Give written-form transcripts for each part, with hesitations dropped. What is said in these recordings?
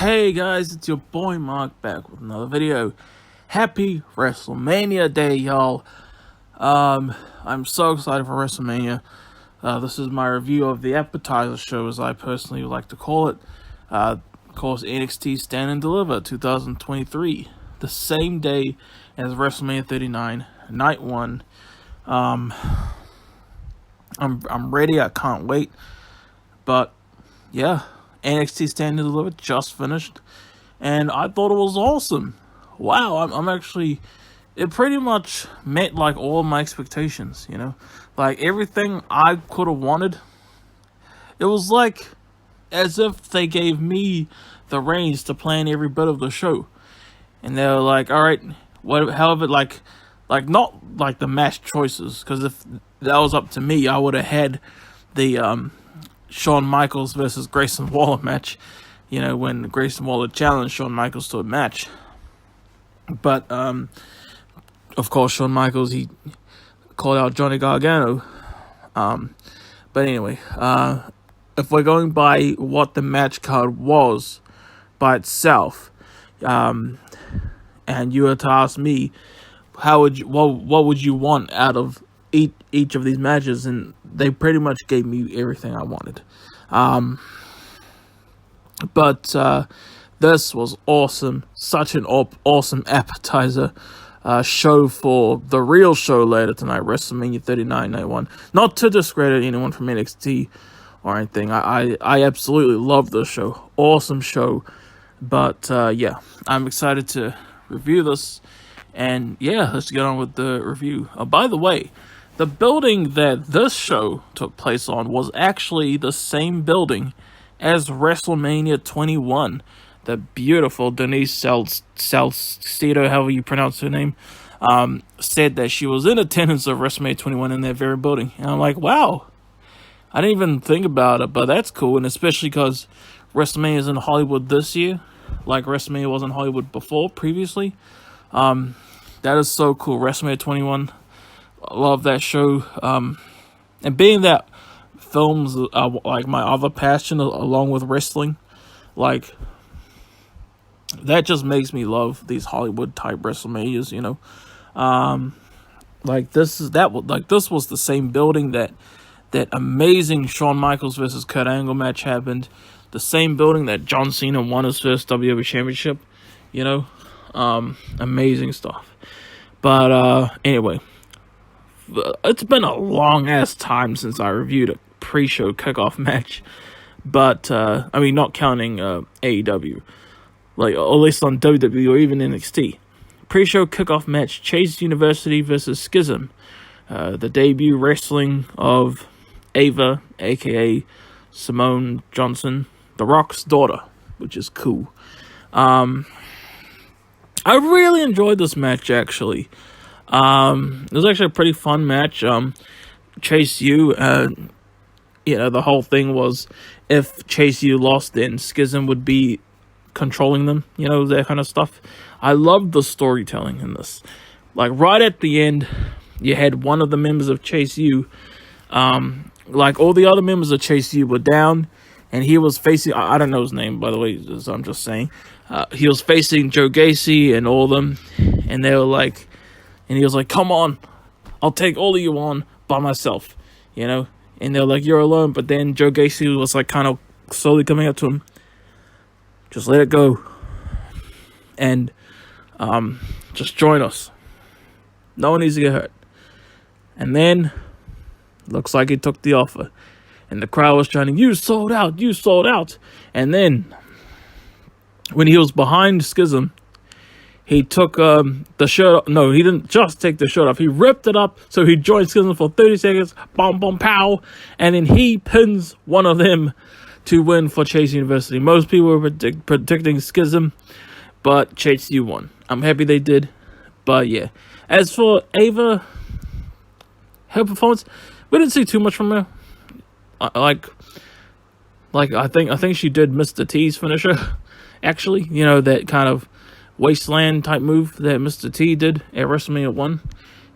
Hey guys, it's your boy Mark back with another video. Happy WrestleMania Day, y'all. I'm so excited for WrestleMania. This is my review of the appetizer show, as I personally like to call it. Of course, NXT Stand and Deliver 2023, the same day as WrestleMania 39, night one. I'm ready. I can't wait. But yeah, NXT Stand and Deliver just finished, and I thought it was awesome. Wow, I'm actually, it pretty much met like all my expectations, you know, like everything I could have wanted. It was like as if they gave me the reins to plan every bit of the show, and they were like, all right, however, like not like the match choices, because if that was up to me, I would have had the Shawn Michaels versus Grayson Waller match, you know, when Grayson Waller challenged Shawn Michaels to a match. But of course, Shawn Michaels, he called out Johnny Gargano. But anyway, if we're going by what the match card was by itself, and you were to ask me, what would you want out of each of these matches, and they pretty much gave me everything I wanted. But this was awesome. Such an awesome appetizer show for the real show later tonight, WrestleMania 39 Night 1. Not to discredit anyone from NXT or anything. I absolutely love this show. Awesome show. But yeah, I'm excited to review this. And yeah, let's get on with the review. By the way, the building that this show took place on was actually the same building as WrestleMania 21. The beautiful Denise Salcedo, however you pronounce her name, said that she was in attendance of WrestleMania 21 in that very building. And I'm like, wow, I didn't even think about it, but that's cool. And especially because WrestleMania is in Hollywood this year, like WrestleMania was in Hollywood previously. That is so cool. WrestleMania 21. I love that show. And being that films are like my other passion along with wrestling, like that just makes me love these Hollywood type WrestleManias, you know. This was the same building that amazing Shawn Michaels versus Kurt Angle match happened. The same building that John Cena won his first WWE Championship, you know. Amazing stuff. But anyway, it's been a long ass time since I reviewed a pre-show kickoff match, but I mean, not counting AEW, like, or at least on WWE or even NXT. Pre-show kickoff match: Chase University versus Schism, the debut wrestling of Ava, aka Simone Johnson, The Rock's daughter, which is cool. I really enjoyed this match, actually. It was actually a pretty fun match. Chase U, you know, the whole thing was if Chase U lost, then Schism would be controlling them, you know, that kind of stuff. I loved the storytelling in this. Like, right at the end, you had one of the members of Chase U, like, all the other members of Chase U were down, and he was facing, I don't know his name, by the way, so I'm just saying. He was facing Joe Gacy and all of them, and they were like, and he was like, come on, I'll take all of you on by myself, you know, and they're like, you're alone. But then Joe Gacy was like kind of slowly coming up to him, just let it go, and just join us, no one needs to get hurt. And then looks like he took the offer, and the crowd was chanting, you sold out. And then when he was behind Schism, he took the shirt off. No, he didn't just take the shirt off. He ripped it up, so he joined Schism for 30 seconds. Boom, boom, pow. And then he pins one of them to win for Chase University. Most people were predicting Schism, but Chase U won. I'm happy they did. But yeah. As for Ava, her performance, we didn't see too much from her. Like I think she did Mr. T's finisher. Actually, you know, that kind of wasteland type move that Mr. T did at WrestleMania 1,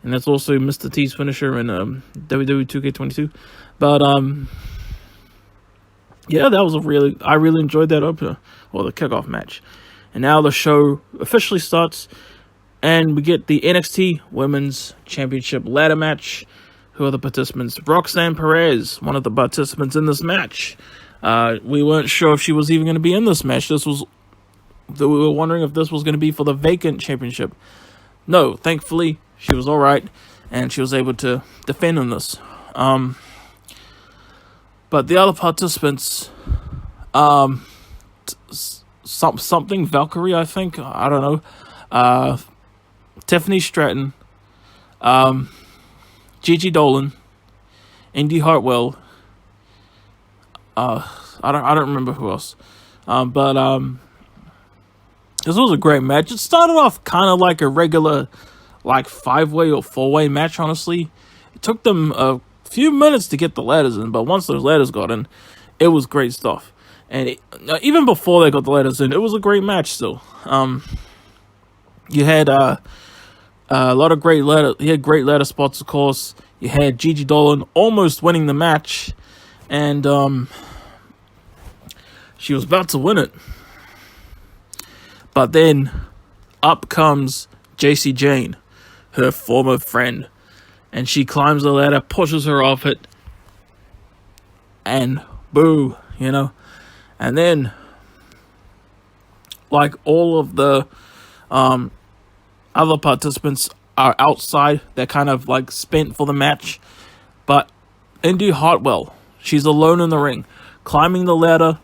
and that's also Mr. T's finisher in WWE 2K22. But yeah, that was I really enjoyed that or the kickoff match. And now the show officially starts, and we get the NXT Women's Championship ladder match. Who are the participants? Roxanne Perez, one of the participants in this match. We weren't sure if she was even going to be in this match. We were wondering if this was going to be for the vacant championship. No, thankfully, she was alright, and she was able to defend in this. But the other participants, something Valkyria, I think. I don't know. Tiffany Stratton, Gigi Dolin, Indi Hartwell. I don't remember who else. But this was a great match. It started off kind of like a regular, like 5-way or 4-way match. Honestly, it took them a few minutes to get the ladders in, but once those ladders got in, it was great stuff. And even before they got the ladders in, it was a great match still. You had a lot of great ladder. You had great ladder spots, of course. You had Gigi Dolin almost winning the match, and she was about to win it. But then up comes Gacy Jane, her former friend, and she climbs the ladder, pushes her off it, and boo, And then, like all of the other participants are outside. They're kind of like spent for the match. But Indi Hartwell, she's alone in the ring, climbing the ladder.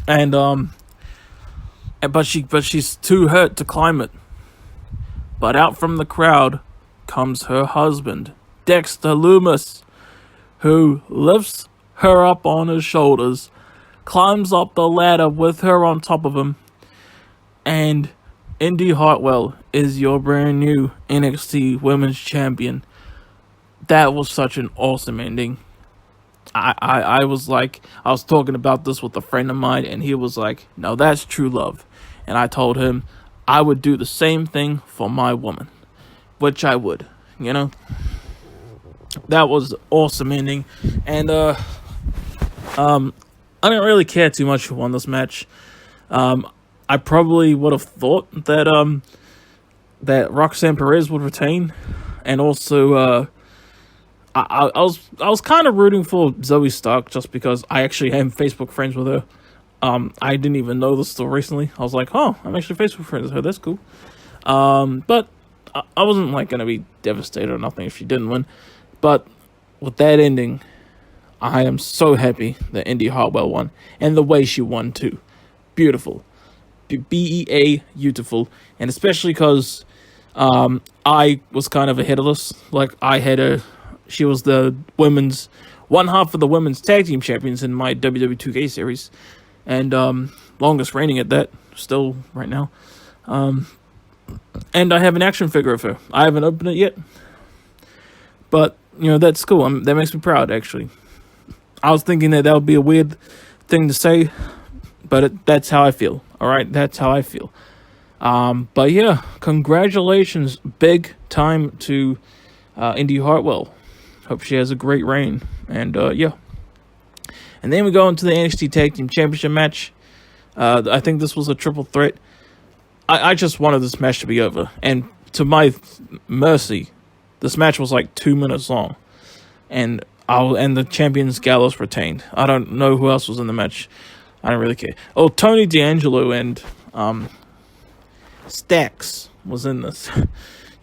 And but she's too hurt to climb it. But out from the crowd comes her husband, Dexter Lumis, who lifts her up on his shoulders, climbs up the ladder with her on top of him, and Indi Hartwell is your brand new NXT Women's Champion. That was such an awesome ending. I was talking about this with a friend of mine, and he was like, no, that's true love. And I told him I would do the same thing for my woman, which I would, That was an awesome ending. And I didn't really care too much who won this match. I probably would have thought that that Roxanne Perez would retain, and also I was kind of rooting for Zoey Stark just because I actually am Facebook friends with her. I didn't even know this till recently. I was like, oh, I'm actually Facebook friends with her. That's cool. But I wasn't gonna be devastated or nothing if she didn't win. But with that ending, I am so happy that Indi Hartwell won, and the way she won too. Beautiful. BEA beautiful. And especially because I was kind of ahead of this. She was the one half of the women's tag team champions in my WWE 2K series, and longest reigning at that still right now. And I have an action figure of her. I haven't opened it yet, but that's cool. That makes me proud, actually. I was thinking that would be a weird thing to say, but that's how I feel. All right, that's how I feel. But yeah, congratulations, big time to Indi Hartwell. Hope she has a great reign. And yeah. And then we go into the NXT Tag Team Championship match. I think this was a triple threat. I just wanted this match to be over. And to my mercy, this match was 2 minutes long. And the champions Gallus retained. I don't know who else was in the match. I don't really care. Oh, Tony D'Angelo and Stax was in this.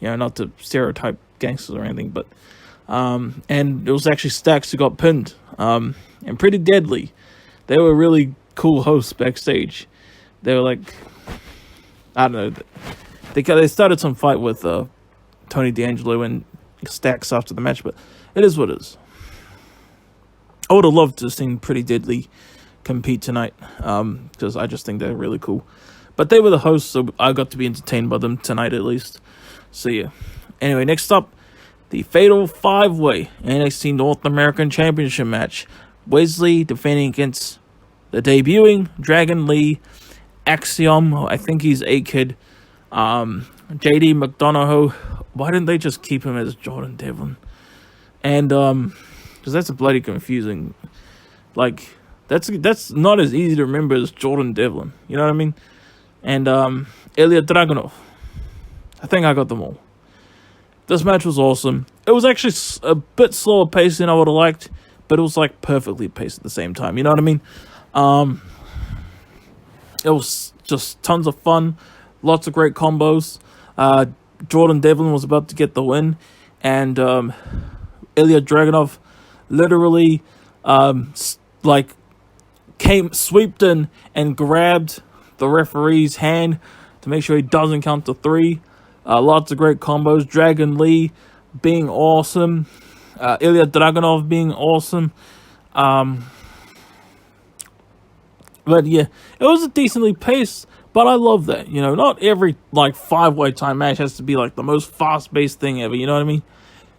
Not to stereotype gangsters or anything, but and it was actually Stax who got pinned. And Pretty Deadly. They were really cool hosts backstage. They were I don't know. They started some fight with Tony D'Angelo and Stax after the match, but it is what it is. I would have loved to have seen Pretty Deadly compete tonight, because I just think they're really cool. But they were the hosts, so I got to be entertained by them tonight at least. So yeah. Anyway, next up, the Fatal 5-Way NXT North American Championship match. Wesley defending against the debuting Dragon Lee, Axiom, I think he's A-Kid, JD McDonagh. Why didn't they just keep him as Jordan Devlin? And because that's a bloody confusing. That That's not as easy to remember as Jordan Devlin. You know what I mean? And Ilja Dragunov. I think I got them all. This match was awesome. It was actually a bit slower paced than I would have liked, but it was like perfectly paced at the same time. You know what I mean? It was just tons of fun, lots of great combos. Jordan Devlin was about to get the win, and Ilja Dragunov literally swooped in and grabbed the referee's hand to make sure he doesn't count to 3. Lots of great combos. Dragon Lee being awesome. Ilja Dragunov being awesome. But yeah, it was a decently paced, but I love that. You know, not every 5-way time match has to be like the most fast-paced thing ever, you know what I mean?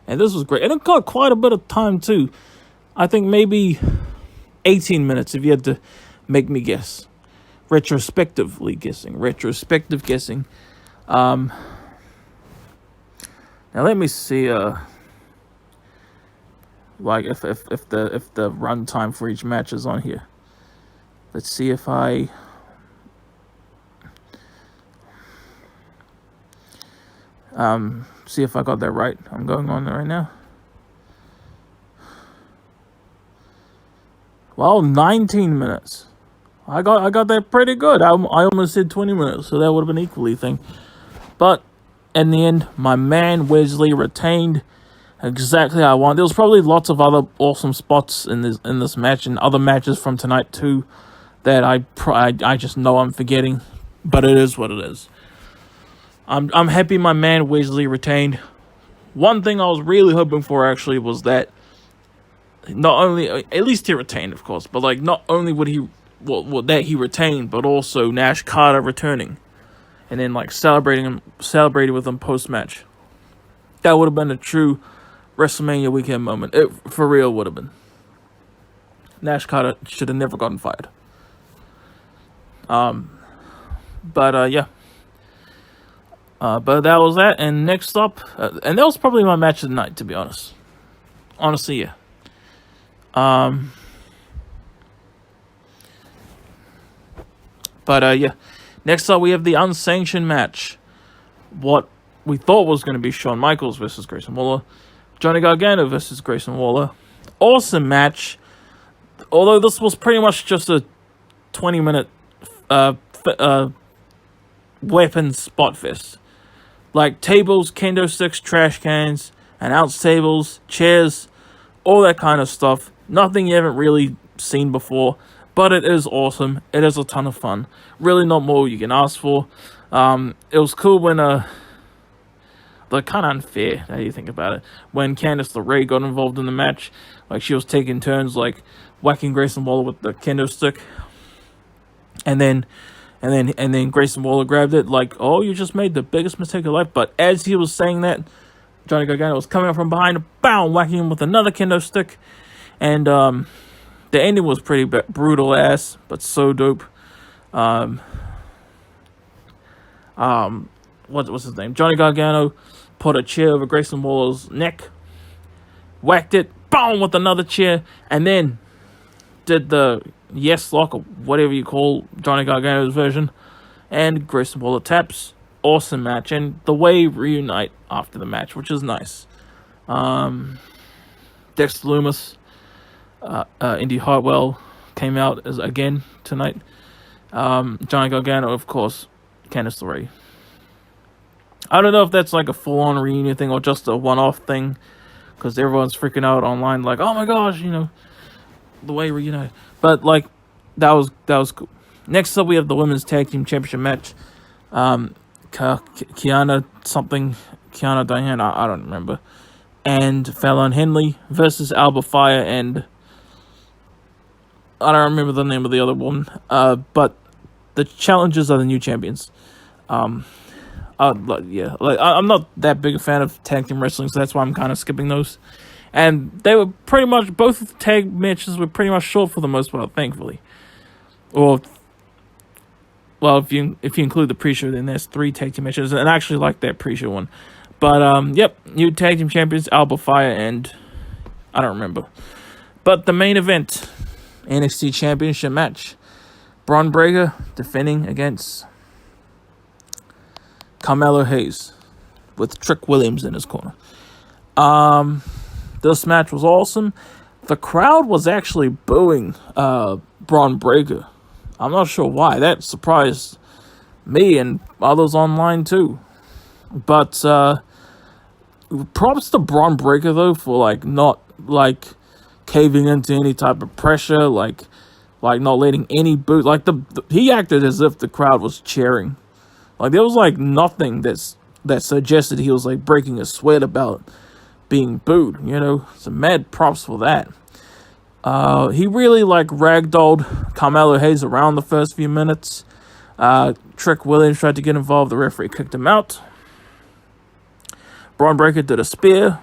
And this was great. And it got quite a bit of time too. I think maybe 18 minutes if you had to make me guess. Retrospective guessing. Now let me see if the run time for each match is on here. Let's see if I got that right. I'm going on there right now. Well, 19 minutes. I got that pretty good. I almost said 20 minutes, so that would have been equally thing. But in the end, my man Wesley retained exactly how I want. There was probably lots of other awesome spots in this match and other matches from tonight too that I just know I'm forgetting, but it is what it is. I'm happy my man Wesley retained. One thing I was really hoping for actually was that not only, at least he retained, of course, but not only would he that he retained, but also Nash Carter returning, and then celebrating with him post match. That would have been a true WrestleMania weekend moment. It for real would have been. Nash Carter should have never gotten fired. Yeah. But that was that, and next up, and that was probably my match of the night, to be honest. Honestly, yeah. Yeah. Next up, we have the Unsanctioned Match. What we thought was going to be Shawn Michaels versus Grayson Waller. Johnny Gargano versus Grayson Waller. Awesome match. Although this was pretty much just a 20-minute weapon spot fest. Tables, kendo sticks, trash cans, announce tables, chairs, all that kind of stuff. Nothing you haven't really seen before, but it is awesome. It is a ton of fun. Really not more you can ask for. It was cool when, kind of unfair, how you think about it, when Candice LeRae got involved in the match. She was taking turns, whacking Grayson Waller with the kendo stick. And then Grayson Waller grabbed it oh, you just made the biggest mistake of your life. But as he was saying that, Johnny Gargano was coming up from behind, whacking him with another kendo stick. And the ending was pretty brutal ass, but so dope. What's his name? Johnny Gargano put a chair over Grayson Waller's neck, whacked it, with another chair, and then did the yes lock, or whatever you call Johnny Gargano's version, and Grayson Waller taps. Awesome match, and the way reunite after the match, which is nice. Dexter Lumis, Indi Hartwell came out again tonight. Johnny Gargano, of course, Candice LeRae. I don't know if that's a full-on reunion thing or just a one-off thing, because everyone's freaking out online, oh my gosh, the way reunite. But that was cool. Next up, we have the Women's Tag Team Championship match. Kiana Diane, I don't remember, and Fallon Henley versus Alba Fire and I don't remember the name of the other woman. But the challengers are the new champions. I'm not that big a fan of tag team wrestling, so that's why I'm kind of skipping those. And they were pretty much, both of the tag matches were pretty much short for the most part, thankfully. Well, if you include the pre-show, then there's 3 tag team matches, and I actually like that pre-show one. But, yep, new tag team champions, Alba Fire, and I don't remember. But the main event, NXT Championship match. Braun Breaker defending against Carmelo Hayes with Trick Williams in his corner. This match was awesome. The crowd was actually booing Braun Breaker. I'm not sure why. That surprised me and others online too. But props to Braun Breaker though for not caving into any type of pressure, like not letting any boo. He acted as if the crowd was cheering. There was nothing that suggested he was breaking a sweat about being booed. So mad props for that. He really ragdolled Carmelo Hayes around the first few minutes. Trick Williams tried to get involved. The referee kicked him out. Braun Breaker did a spear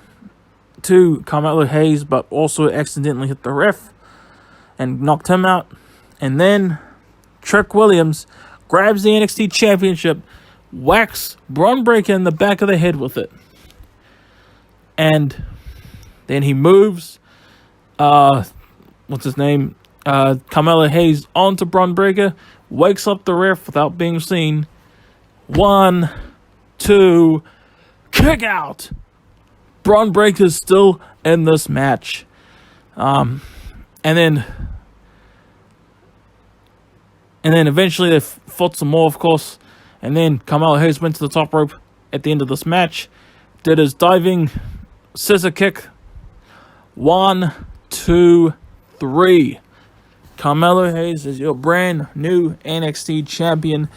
to Carmelo Hayes, but also accidentally hit the ref and knocked him out. And then Trick Williams grabs the NXT Championship, whacks Braun Breaker in the back of the head with it. And then he moves, Carmelo Hayes onto Braun Breaker, wakes up the ref without being seen. 1, 2, kick out! Braun Breaker's still in this match. And then eventually they fought some more, of course. And then Carmelo Hayes went to the top rope at the end of this match. Did his diving scissor kick. 1, 2, 3. Carmelo Hayes is your brand new NXT champion,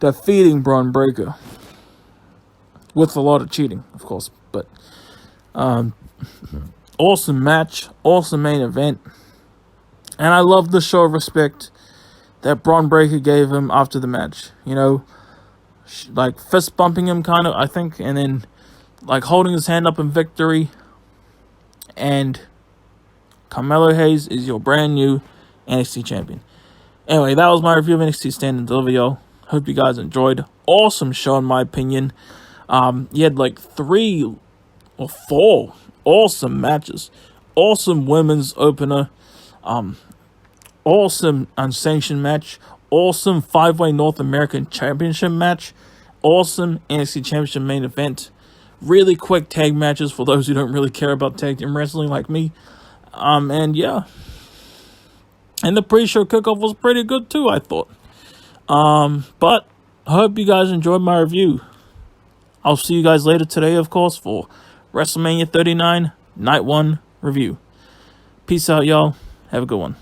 defeating Braun Breaker. With a lot of cheating, of course. But awesome match. Awesome main event. And I love the show of respect that Braun Breaker gave him after the match. Fist bumping him kind of, I think. And then holding his hand up in victory. And Carmelo Hayes is your brand new NXT champion. Anyway, that was my review of NXT Stand and Deliver, y'all. Hope you guys enjoyed. Awesome show, in my opinion. You had 3 or 4 awesome matches. Awesome women's opener. Awesome unsanctioned match. Awesome 5-way North American Championship match. Awesome NXT Championship main event. Really quick tag matches for those who don't really care about tag team wrestling like me. And yeah. And the pre-show kickoff was pretty good too, I thought. But I hope you guys enjoyed my review. I'll see you guys later today, of course, for WrestleMania 39 Night 1 review. Peace out, y'all. Have a good one.